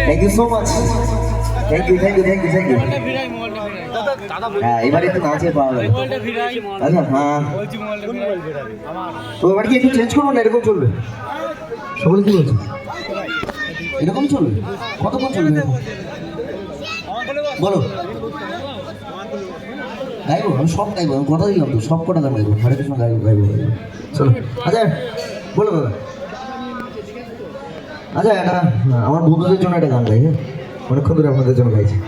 Thank you so much. Thank you. হ্যাঁ এবার একটু নাচে পাওয়া গেল। আচ্ছা হ্যাঁ তো এবার কি একটু চেঞ্জ করবো না এরকম চলবে? সকলে কি বলছে? এরকম চলবে? কতক্ষণ চলবে? বলো। গাইবো আমি সব গাইবো, আমি কথা দিলাম তো সব কটা গান গাইবো, হরে কৃষ্ণ গাইবো। চলো আচ্ছা বলো দাদা। আচ্ছা এটা আমার বন্ধুদের জন্য একটা গান গাই, হ্যাঁ অনেকক্ষণ ধরে আপনাদের জন্য গাইছি।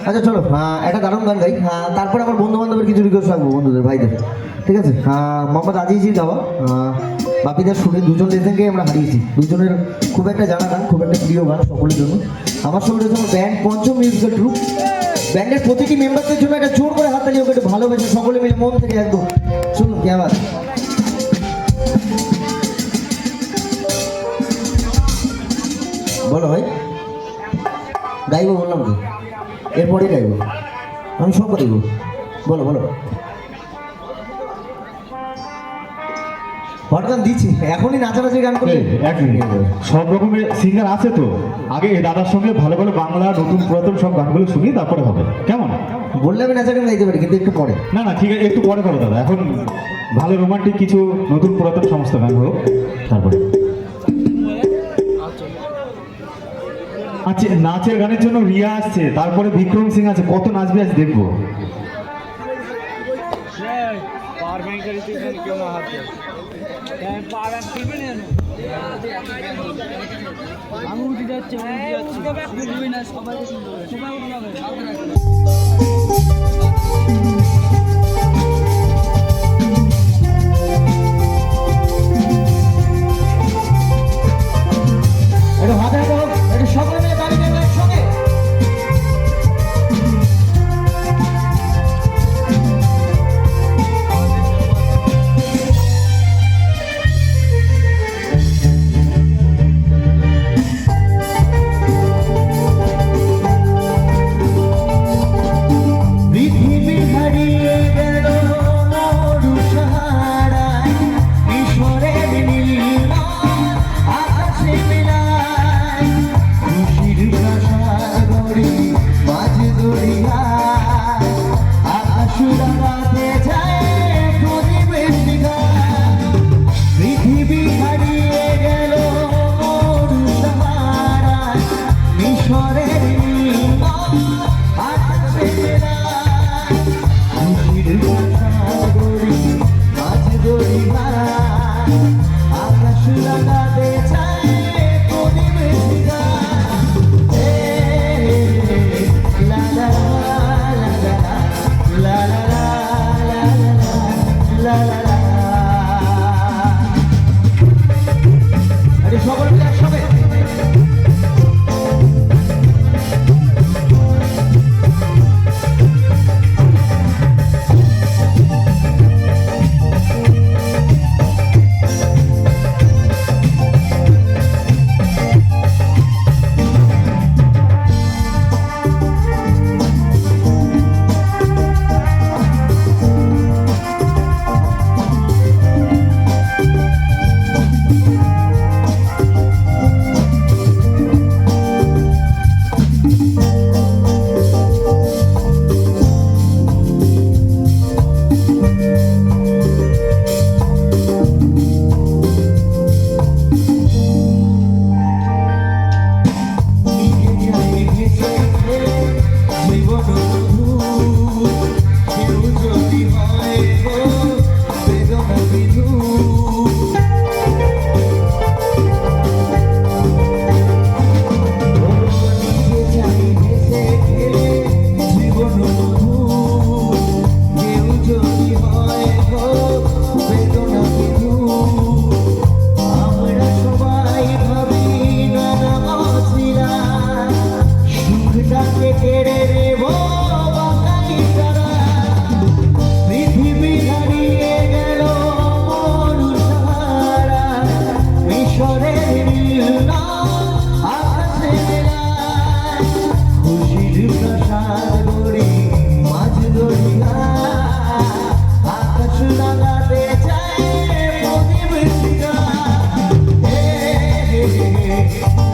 আচ্ছা চলো একটা দারুণ গান গাই, তারপরে আমার বন্ধু বান্ধবের কিছু রিকোয়েস্ট রাখবো বন্ধুদের ভাইদের, ঠিক আছে? মোহাম্মদ আজিজির গাওয়া বাপিদার সুরে দুজন লেজেন্ডকে আমরা হারিয়েছি, দুজনের খুব একটা জানা গান, খুব একটা প্রিয় গান সকলের জন্য। আমার সঙ্গে রয়েছে আমার ব্যান্ড পঞ্চম মিউজিক্যাল ট্রুপ, ব্যান্ডের প্রতিটি মেম্বারদের জন্য একটা জোর করে হাততালি, ওকে একটু ভালোবেসে সকলে মিলে মন থেকে একদম শুনুন কি আবার। বলো ভাই গাইবো বললাম তো, এরপরে গাইবো আমি সব গাইবো। বলো হট গান দিচ্ছি এখনই, নাচানাচি গান করে সব রকমের সিঙ্গার আছে তো, আগে দাদার সঙ্গে ভালো ভালো বাংলা নতুন পুরাতন সব গানগুলো শুনি তারপরে হবে, কেমন? বললে আমি নাচা গান গাইতে পারি কিন্তু একটু পরে। না ঠিক আছে একটু পরে করো দাদা, এখন ভালো রোমান্টিক কিছু নতুন পুরাতন সমস্ত গান হোক তারপরে। আচ্ছা নাচের গানের জন্য রিয়া আসছে, তারপরে বিক্রম সিং আছে, কত নাচবে আজ দেখবো। আমি উঠে যাচ্ছি সকলে মিলে দাঁড়িয়ে একসঙ্গে। পৃথিবীর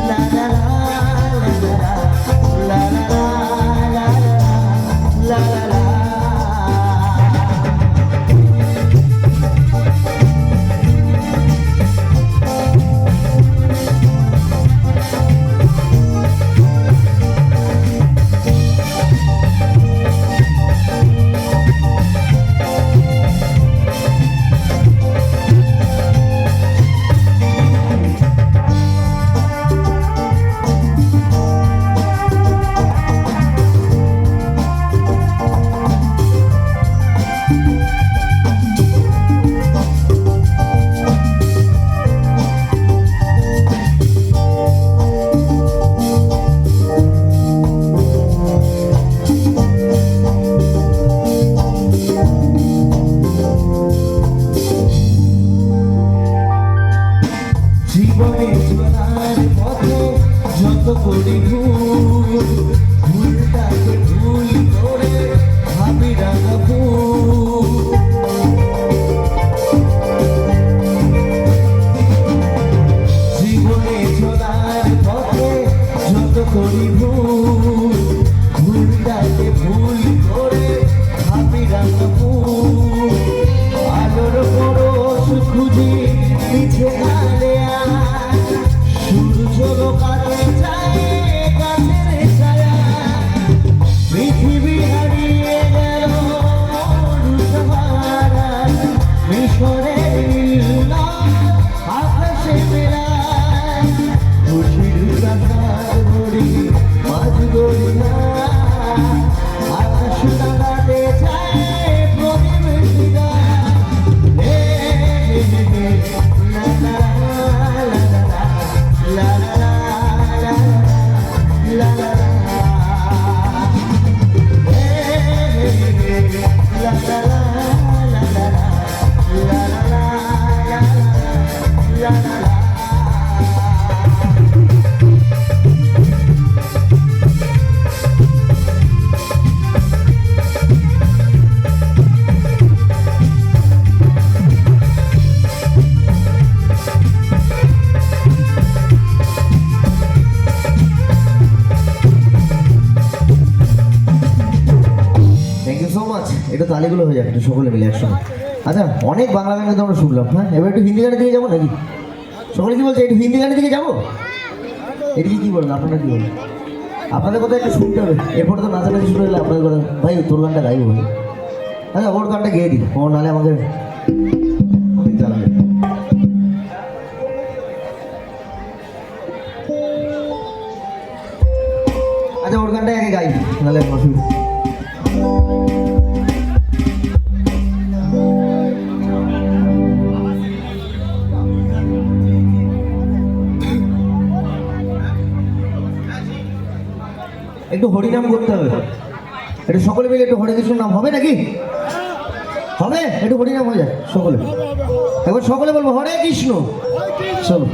লা লা লা লা লা লা লা লা লা। জীবনে চলার পথে যত করি ভুল, ভুলটাকে ভুল করে ভাবি রাখবো। জীবনে চলার পথে যত করি ভুল, ভুলটাকে ভুল করে ভাবি রাখবো। আলোর পরশ খুঁজি পিছে আলে সূর্য লোকাতে যায় গাছের ছায়া। পৃথিবী হারিয়ে গেল মরুসহারা, মিশরের নীল আকাশে মেলায়। খুশির কাঁথার ঘড়ি মাঝ গড়িয়া, আকাশ তাড়াতে যায় প্রতিবেশীরা। হে হে হে হে, লা লা লা লা লা লা লা লা লা লা। হে হে হে হে, লা লা লা লা লা লা লা লা লা লা লা। Thank you so much. এটা তালিগুলো হয়ে যাবে একটু সকলে মিলে একসঙ্গে। আচ্ছা, অনেক বাংলা গান কিন্তু আমরা শুনলাম, হ্যাঁ এবার একটু হিন্দি গানের দিকে যাবো নাকি? সকলে কি বলছে, একটু হিন্দি গানের দিকে যাবো? এদিকে কি বলেন, আপনারা কি বলেন? আপনাদের কথা একটু শুনতে হবে, এরপরে তো নাচানাচি শুরু হলে আপনাদের কথা, ভাই তোর গানটা গাইবো ভাই। আচ্ছা ওর গানটা গেয়ে দিই, ও নাহলে আমাকে অনেক জ্বালাবে। আচ্ছা ওর গানটা আগে গাই, নাহলে অসুবিধা। একটু হরিনাম করতে হবে, একটু সকলে মিলে একটু হরে কৃষ্ণ নাম হবে নাকি? হবে, একটু হরিনাম হয়ে যায় সকলে। এবার সকলে বলবো হরে কৃষ্ণ, চলো।